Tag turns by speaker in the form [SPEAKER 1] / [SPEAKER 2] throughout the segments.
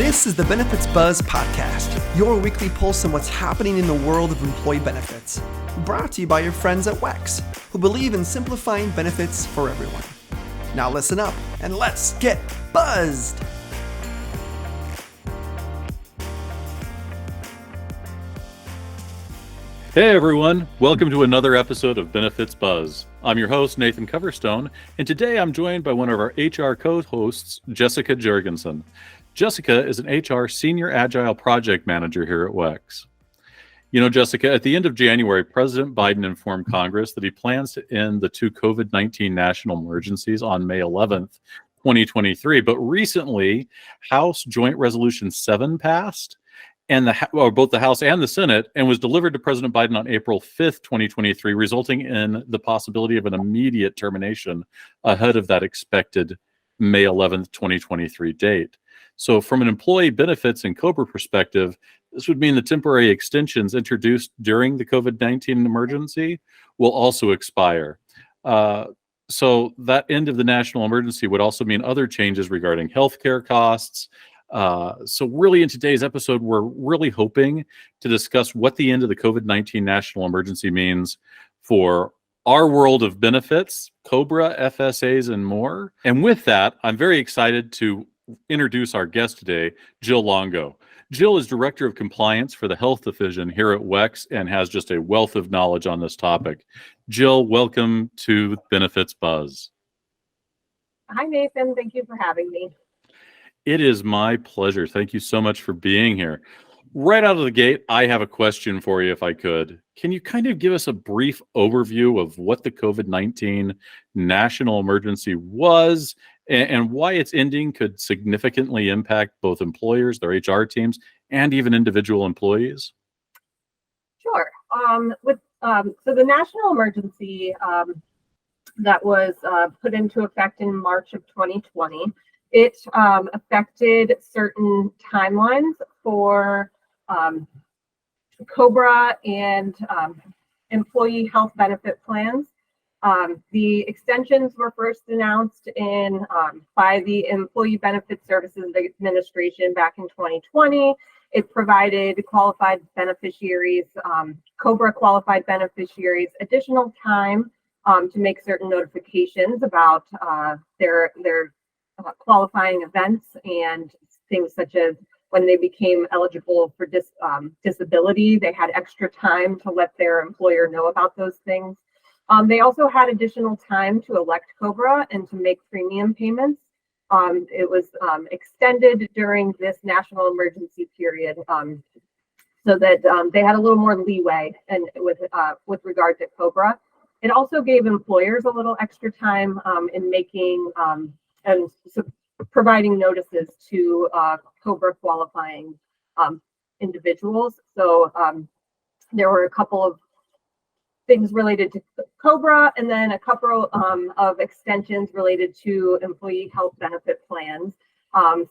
[SPEAKER 1] This is the Benefits Buzz Podcast, your weekly pulse on what's happening in the world of employee benefits. Brought to you by your friends at WEX, who believe in simplifying benefits for everyone. Now listen up and let's get buzzed!
[SPEAKER 2] Hey everyone, welcome to another episode of Benefits Buzz. I'm your host, Nathan Coverstone, and today I'm joined by one of our HR co-hosts, Jessica Jurgensen. Jessica is an HR Senior Agile Project Manager here at WEX. You know, Jessica, at the end of January, President Biden informed Congress that he plans to end the two COVID-19 national emergencies on May 11th, 2023. But recently, House Joint Resolution 7 passed, and both the House and the Senate, and was delivered to President Biden on April 5th, 2023, resulting in the possibility of an immediate termination ahead of that expected May 11th, 2023 date. So from an employee benefits and COBRA perspective, this would mean the temporary extensions introduced during the COVID-19 emergency will also expire. So that end of the national emergency would also mean other changes regarding healthcare costs. So really in today's episode, we're really hoping to discuss what the end of the COVID-19 national emergency means for our world of benefits, COBRA, FSAs, and more. And with that, I'm very excited to introduce our guest today, Jill Longo. Jill is Director of Compliance for the Health Division here at WEX and has just a wealth of knowledge on this topic. Jill, welcome to Benefits Buzz.
[SPEAKER 3] Hi, Nathan. Thank you for having me.
[SPEAKER 2] It is my pleasure. Thank you so much for being here. Right out of the gate, I have a question for you, if I could. Can you kind of give us a brief overview of what the COVID-19 national emergency was and why its ending could significantly impact both employers, their HR teams, and even individual employees?
[SPEAKER 3] Sure. So the national emergency that was put into effect in March of 2020, it affected certain timelines for COBRA and employee health benefit plans. The extensions were first announced by the Employee Benefit Services Administration back in 2020. It provided qualified beneficiaries, COBRA qualified beneficiaries, additional time to make certain notifications about their qualifying events and things such as when they became eligible for disability, they had extra time to let their employer know about those things. They also had additional time to elect COBRA and to make premium payments. It was extended during this national emergency period so that they had a little more leeway and with regard to COBRA. It also gave employers a little extra time in making and providing notices to COBRA qualifying individuals. So there were a couple of things related to COBRA and then a couple of extensions related to employee health benefit plans,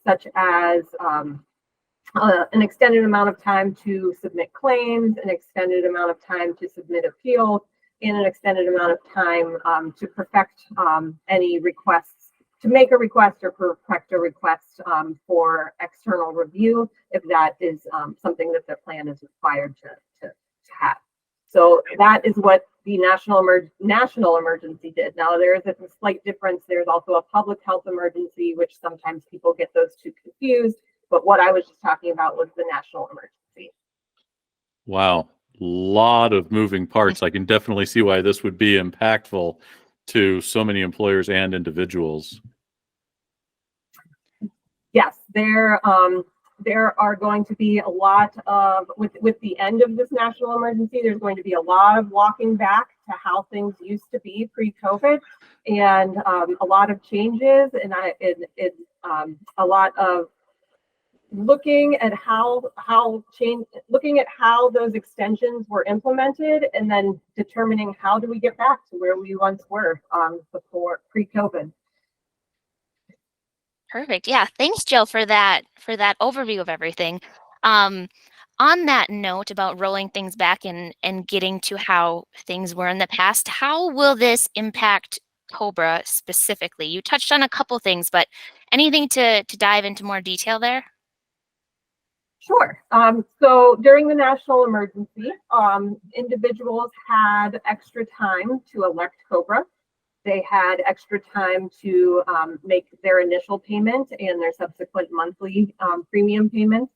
[SPEAKER 3] such as an extended amount of time to submit claims, an extended amount of time to submit appeals, and an extended amount of time to perfect any requests, to make a request or perfect a request for external review if that is something that the plan is required to have. So that is what the national emergency did. Now there is a slight difference. There's also a public health emergency, which sometimes people get those two confused. But what I was just talking about was the national emergency.
[SPEAKER 2] Wow, a lot of moving parts. I can definitely see why this would be impactful to so many employers and individuals.
[SPEAKER 3] Yes, there are going to be a lot of, with the end of this national emergency, there's going to be a lot of walking back to how things used to be pre-COVID, and a lot of changes, and a lot of looking at how those extensions were implemented, and then determining how do we get back to where we once were before pre-COVID.
[SPEAKER 4] Perfect. Yeah. Thanks, Jill, for that overview of everything. On that note about rolling things back and getting to how things were in the past, how will this impact COBRA specifically? You touched on a couple things, but anything to dive into more detail there?
[SPEAKER 3] Sure. So during the national emergency, individuals had extra time to elect COBRA. They had extra time to make their initial payment and their subsequent monthly premium payments.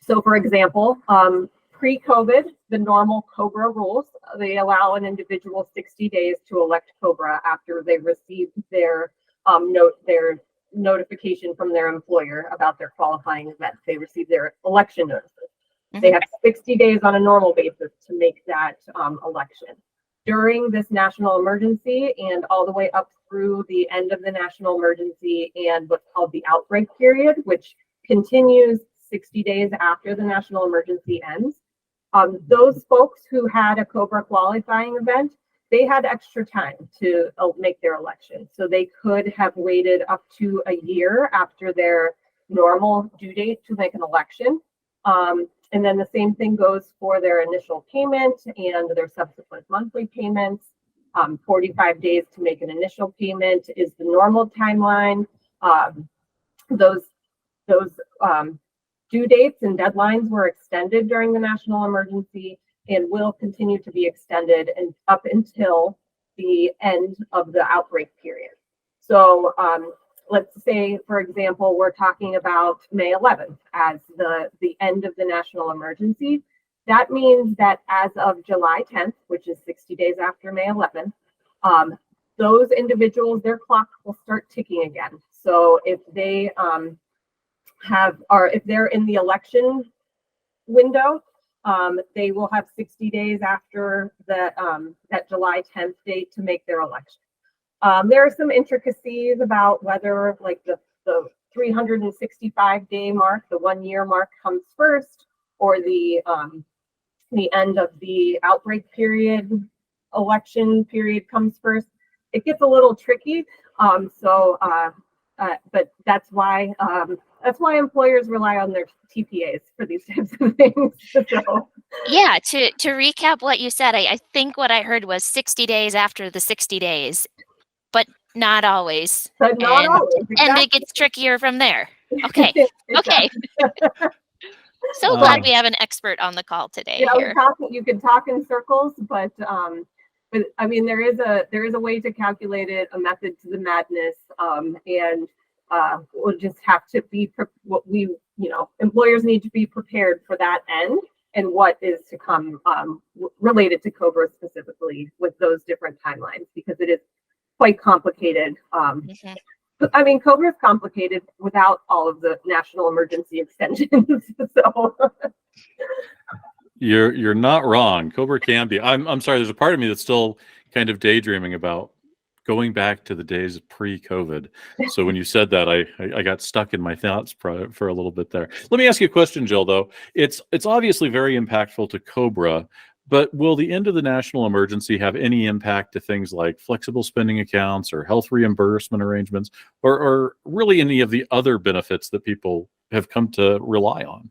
[SPEAKER 3] So for example, pre-COVID, the normal COBRA rules, they allow an individual 60 days to elect COBRA after they've received their their notification from their employer about their qualifying events. They receive their election notices. They have 60 days on a normal basis to make that election. During this national emergency and all the way up through the end of the national emergency and what's called the outbreak period, which continues 60 days after the national emergency ends, those folks who had a COBRA qualifying event, they had extra time to make their election. So they could have waited up to a year after their normal due date to make an election. And then the same thing goes for their initial payment and their subsequent monthly payments. 45 days to make an initial payment is the normal timeline. Those due dates and deadlines were extended during the national emergency and will continue to be extended and up until the end of the outbreak period. So let's say, for example, we're talking about May 11th as the end of the national emergency. That means that as of July 10th, which is 60 days after May 11th, those individuals, their clock will start ticking again. So if they if they're in the election window, they will have 60 days after that July 10th date to make their election. There are some intricacies about whether like the 365-day mark, the 1 year mark comes first, or the end of the outbreak period, election period comes first. It gets a little tricky. But that's why employers rely on their TPAs for these types of things. So.
[SPEAKER 4] Yeah, to recap what you said, I think what I heard was 60 days after the 60 days, but not always.
[SPEAKER 3] But not always. Exactly.
[SPEAKER 4] And it gets trickier from there. Okay. Okay. So glad we have an expert on the call today.
[SPEAKER 3] Yeah,
[SPEAKER 4] here.
[SPEAKER 3] You can talk in circles, but I mean there is a way to calculate it, a method to the madness, and we'll just have to be employers need to be prepared for that end and what is to come related to COBRA specifically with those different timelines, because it is quite complicated. I mean, COBRA is complicated without all of the national emergency extensions. So
[SPEAKER 2] You're not wrong. COBRA can be. I'm sorry. There's a part of me that's still kind of daydreaming about going back to the days of pre-COVID. So when you said that, I got stuck in my thoughts for a little bit there. Let me ask you a question, Jill. Though it's obviously very impactful to COBRA. But will the end of the national emergency have any impact to things like flexible spending accounts or health reimbursement arrangements, or really any of the other benefits that people have come to rely on?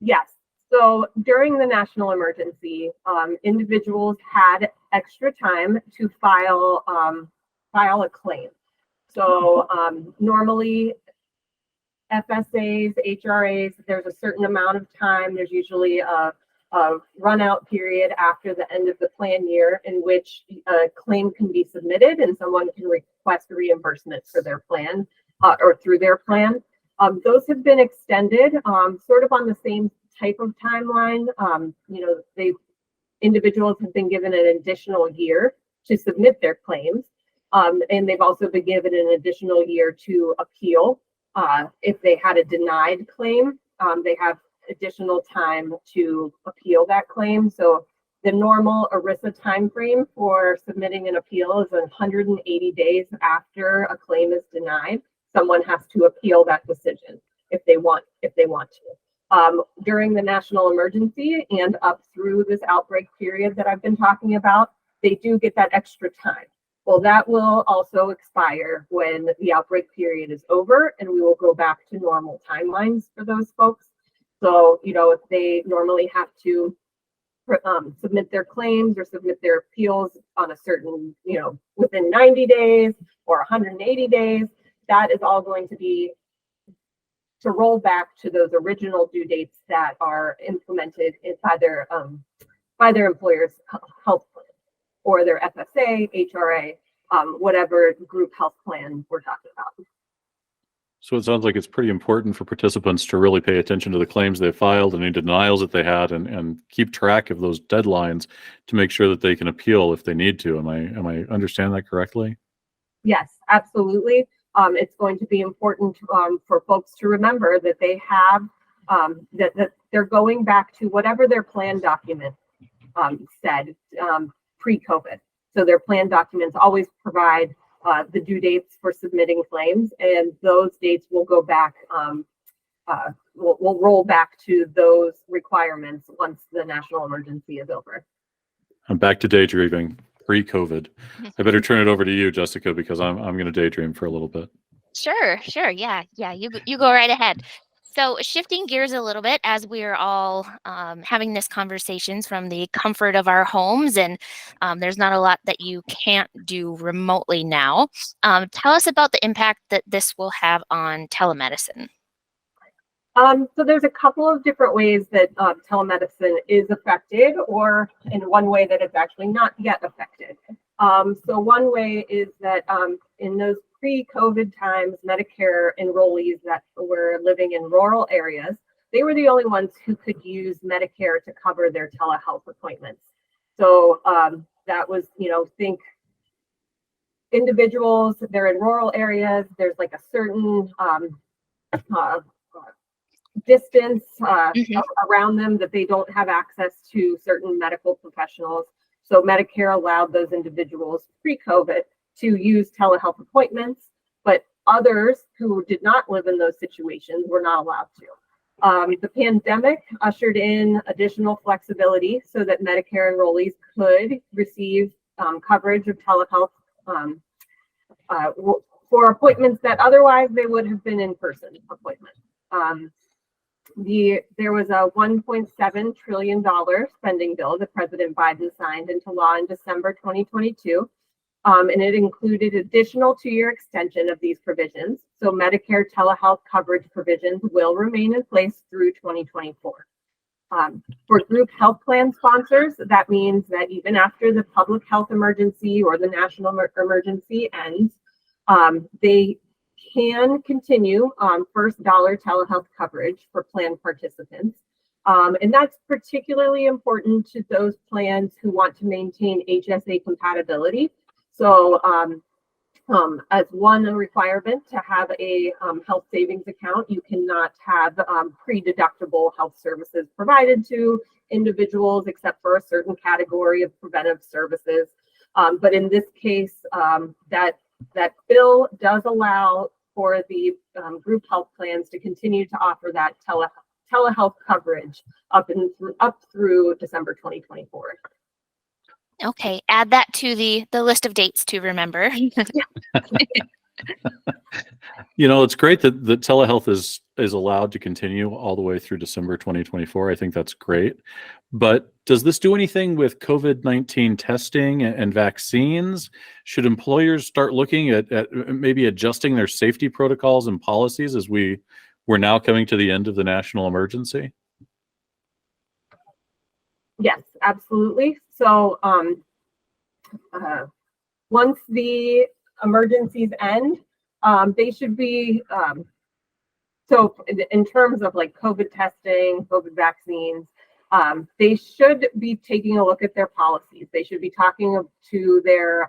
[SPEAKER 3] Yes. So during the national emergency, individuals had extra time to file a claim. So normally FSAs, HRAs, there's a certain amount of time. There's usually a run out period after the end of the plan year in which a claim can be submitted and someone can request reimbursement for their plan or through their plan. Those have been extended sort of on the same type of timeline. Individuals have been given an additional year to submit their claims, and they've also been given an additional year to appeal. If they had a denied claim, they have additional time to appeal that claim. So the normal ERISA timeframe for submitting an appeal is 180 days after a claim is denied. Someone has to appeal that decision if they want to. During the national emergency and up through this outbreak period that I've been talking about, they do get that extra time. Well, that will also expire when the outbreak period is over, and we will go back to normal timelines for those folks. So, if they normally have to submit their claims or submit their appeals on a certain, within 90 days or 180 days, that is all going to be to roll back to those original due dates that are implemented by their employer's health plan or their FSA, HRA, whatever group health plan we're talking about.
[SPEAKER 2] So it sounds like it's pretty important for participants to really pay attention to the claims they filed and any denials that they had, and keep track of those deadlines to make sure that they can appeal if they need to. Am I understanding that correctly?
[SPEAKER 3] Yes, absolutely. It's going to be important for folks to remember that they have that they're going back to whatever their plan document said pre-COVID. So their plan documents always provide the due dates for submitting claims, and those dates will go back, will roll back to those requirements once the national emergency is over.
[SPEAKER 2] I'm back to daydreaming pre-COVID. I better turn it over to you, Jessica, because I'm going to daydream for a little bit.
[SPEAKER 4] Sure. Yeah. You go right ahead. So shifting gears a little bit as we're all having this conversations from the comfort of our homes, and there's not a lot that you can't do remotely now. Tell us about the impact that this will have on telemedicine.
[SPEAKER 3] So there's a couple of different ways that telemedicine is affected, or in one way that it's actually not yet affected. So one way is that in those pre-COVID times, Medicare enrollees that were living in rural areas, they were the only ones who could use Medicare to cover their telehealth appointments. So that was, think individuals, they're in rural areas, there's like a certain distance around them that they don't have access to certain medical professionals. So Medicare allowed those individuals pre-COVID to use telehealth appointments, but others who did not live in those situations were not allowed to. The pandemic ushered in additional flexibility so that Medicare enrollees could receive coverage of telehealth for appointments that otherwise they would have been in-person appointments. There was a $1.7 trillion spending bill that President Biden signed into law in December 2022, and it included additional 2-year extension of these provisions. So Medicare telehealth coverage provisions will remain in place through 2024. For group health plan sponsors, that means that even after the public health emergency or the national emergency ends, they can continue first dollar telehealth coverage for plan participants. And that's particularly important to those plans who want to maintain HSA compatibility. So as one requirement to have a health savings account, you cannot have pre-deductible health services provided to individuals except for a certain category of preventive services. But in this case, that bill does allow for the group health plans to continue to offer that telehealth coverage up through December 2024.
[SPEAKER 4] Okay, add that to the list of dates to remember.
[SPEAKER 2] It's great that telehealth is allowed to continue all the way through December 2024. I think that's great. But does this do anything with COVID-19 testing and vaccines? Should employers start looking at maybe adjusting their safety protocols and policies as we're now coming to the end of the national emergency?
[SPEAKER 3] Yes, absolutely. So once the emergencies end, they should be, so in terms of like COVID testing, COVID vaccines, they should be taking a look at their policies. They should be talking to their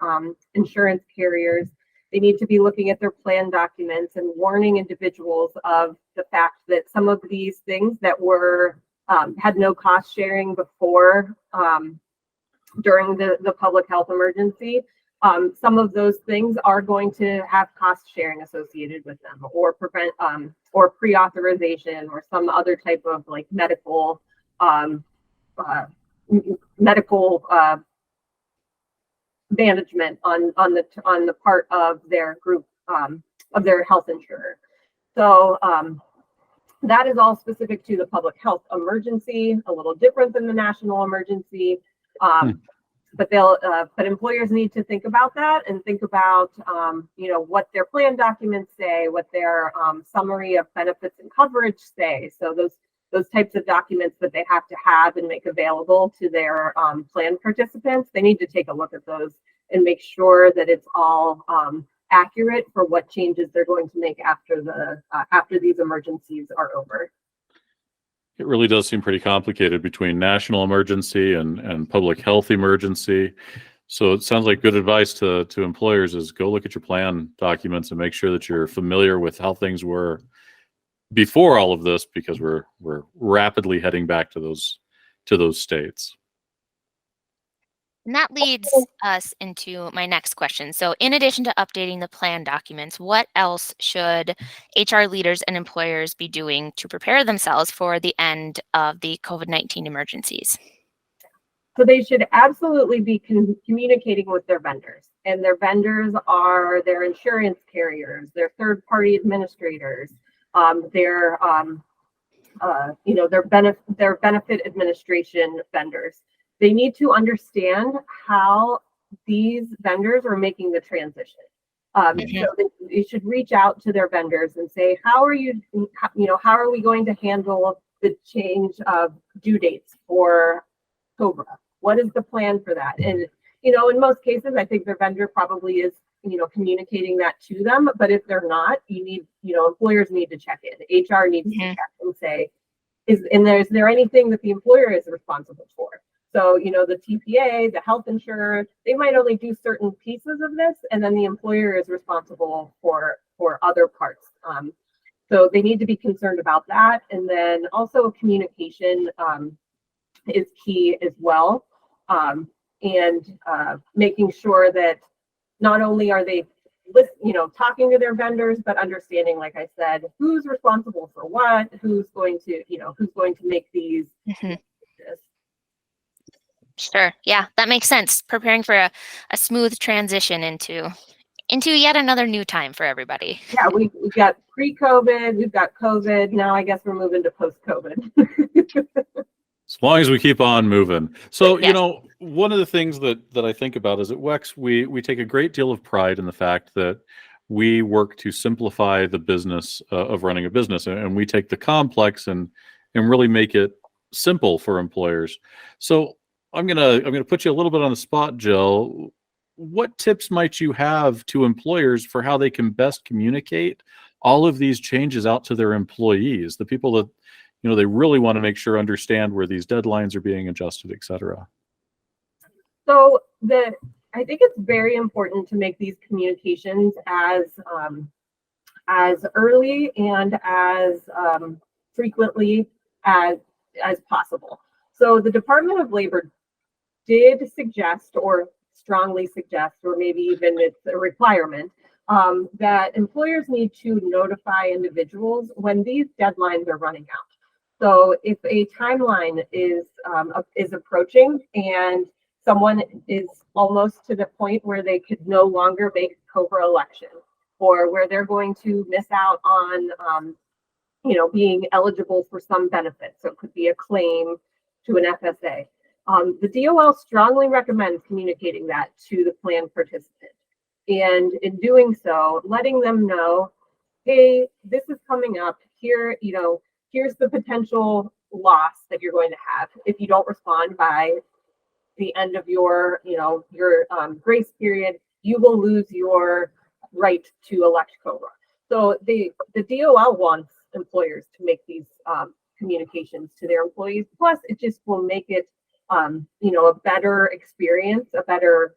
[SPEAKER 3] insurance carriers. They need to be looking at their plan documents and warning individuals of the fact that some of these things that were had no cost sharing before during the public health emergency, some of those things are going to have cost sharing associated with them, or prevent or pre-authorization or some other type of like medical management on the part of their group of their health insurer. So that is all specific to the public health emergency, a little different than the national emergency. but employers need to think about that and think about, what their plan documents say, what their summary of benefits and coverage say. So those types of documents that they have to have and make available to their plan participants, they need to take a look at those and make sure that it's all accurate for what changes they're going to make after these emergencies are over.
[SPEAKER 2] It really does seem pretty complicated between national emergency and public health emergency. So it sounds like good advice to employers is go look at your plan documents and make sure that you're familiar with how things were before all of this, because we're rapidly heading back to those states.
[SPEAKER 4] And that leads us into my next question. So in addition to updating the plan documents, what else should HR leaders and employers be doing to prepare themselves for the end of the COVID-19 emergencies?
[SPEAKER 3] So they should absolutely be communicating with their vendors, and their vendors are their insurance carriers, their third-party administrators, their benefit administration vendors. They need to understand how these vendors are making the transition. So they should reach out to their vendors and say, how are we going to handle the change of due dates for COBRA? What is the plan for that? And, in most cases, I think their vendor probably is, communicating that to them. But if they're not, employers need to check in. HR needs to check and say, is there anything that the employer is responsible for? So, the TPA, the health insurer, they might only do certain pieces of this, and then the employer is responsible for other parts. So they need to be concerned about that. And then also communication is key as well. And making sure that not only are they talking to their vendors, but understanding, like I said, who's responsible for what, who's going to make these changes.
[SPEAKER 4] Sure. Yeah, that makes sense. Preparing for a smooth transition into yet another new time for everybody.
[SPEAKER 3] Yeah, we've got pre-COVID, we've got COVID. Now I guess we're moving to post-COVID.
[SPEAKER 2] As long as we keep on moving. So,
[SPEAKER 4] Yes.
[SPEAKER 2] One of the things that I think about is at WEX, we take a great deal of pride in the fact that we work to simplify the business of running a business, and we take the complex and really make it simple for employers. So I'm gonna put you a little bit on the spot, Jill. What tips might you have to employers for how they can best communicate all of these changes out to their employees, the people that they really want to make sure understand where these deadlines are being adjusted, et cetera?
[SPEAKER 3] So I think it's very important to make these communications as early and as frequently as possible. So the Department of Labor did suggest, or strongly suggest, or maybe even it's a requirement, that employers need to notify individuals when these deadlines are running out. So if a timeline is approaching and someone is almost to the point where they could no longer make COBRA election, or where they're going to miss out on, being eligible for some benefits, so it could be a claim to an FSA. The DOL strongly recommends communicating that to the plan participant, and in doing so, letting them know, hey, this is coming up here. Here's the potential loss that you're going to have if you don't respond by the end of your grace period. You will lose your right to elect COBRA. So the DOL wants employers to make these communications to their employees. Plus, it just will make it a better experience, a better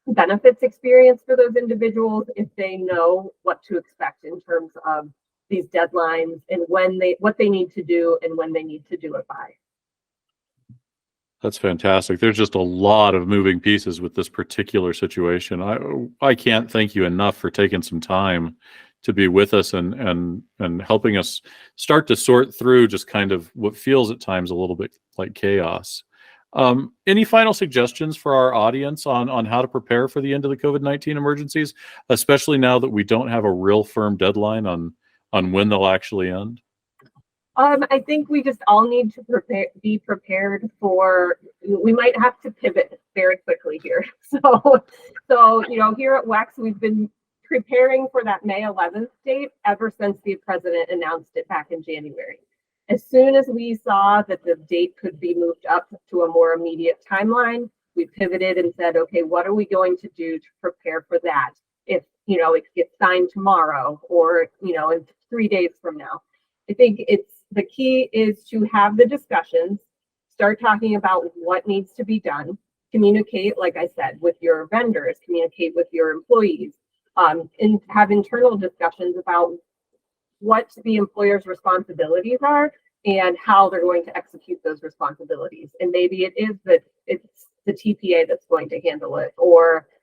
[SPEAKER 3] benefits experience for those individuals if they know what to expect in terms of these deadlines and what they need to do and when they need to do it by.
[SPEAKER 2] That's fantastic. There's just a lot of moving pieces with this particular situation. I can't thank you enough for taking some time to be with us and helping us start to sort through just kind of what feels at times a little bit like chaos. Any final suggestions for our audience on how to prepare for the end of the COVID-19 emergencies, especially now that we don't have a real firm deadline on when they'll actually end?
[SPEAKER 3] I think we just all need to be prepared for, we might have to pivot very quickly here. So, here at WEX, we've been preparing for that May 11th date ever since the president announced it back in January. As soon as we saw that the date could be moved up to a more immediate timeline, we pivoted and said, okay, what are we going to do to prepare for that? If, it gets signed tomorrow or, in 3 days from now. I think the key is to have the discussions, start talking about what needs to be done, communicate, like I said, with your vendors, communicate with your employees, and have internal discussions about what the employer's responsibilities are and how they're going to execute those responsibilities. And maybe it is that it's the TPA that's going to handle it,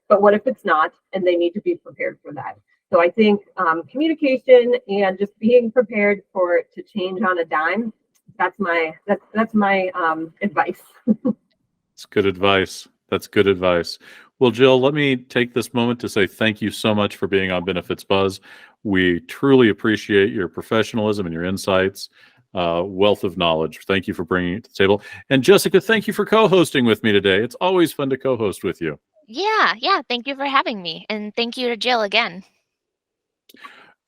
[SPEAKER 3] but what if it's not, and they need to be prepared for that. So I think communication and just being prepared for it to change on a dime, that's my advice.
[SPEAKER 2] It's good advice. That's good advice. Well, Jill, let me take this moment to say thank you so much for being on Benefits Buzz. We truly appreciate your professionalism and your insights, wealth of knowledge. Thank you for bringing it to the table. And Jessica, thank you for co-hosting with me today. It's always fun to co-host with you.
[SPEAKER 4] Yeah. Thank you for having me. And thank you to Jill again.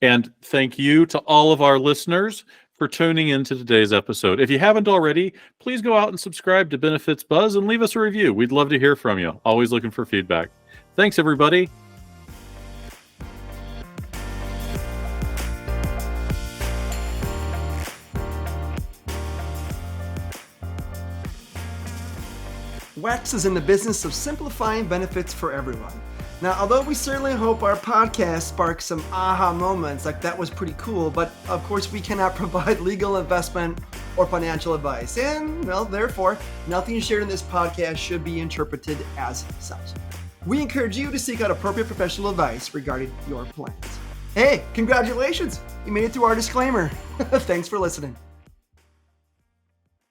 [SPEAKER 2] And thank you to all of our listeners for tuning into today's episode. If you haven't already, please go out and subscribe to Benefits Buzz and leave us a review. We'd love to hear from you. Always looking for feedback. Thanks, everybody.
[SPEAKER 1] WEX is in the business of simplifying benefits for everyone. Now, although we certainly hope our podcast sparks some aha moments, like that was pretty cool, but of course we cannot provide legal, investment, or financial advice. And, well, therefore, nothing shared in this podcast should be interpreted as such. We encourage you to seek out appropriate professional advice regarding your plans. Hey, congratulations! You made it through our disclaimer. Thanks for listening.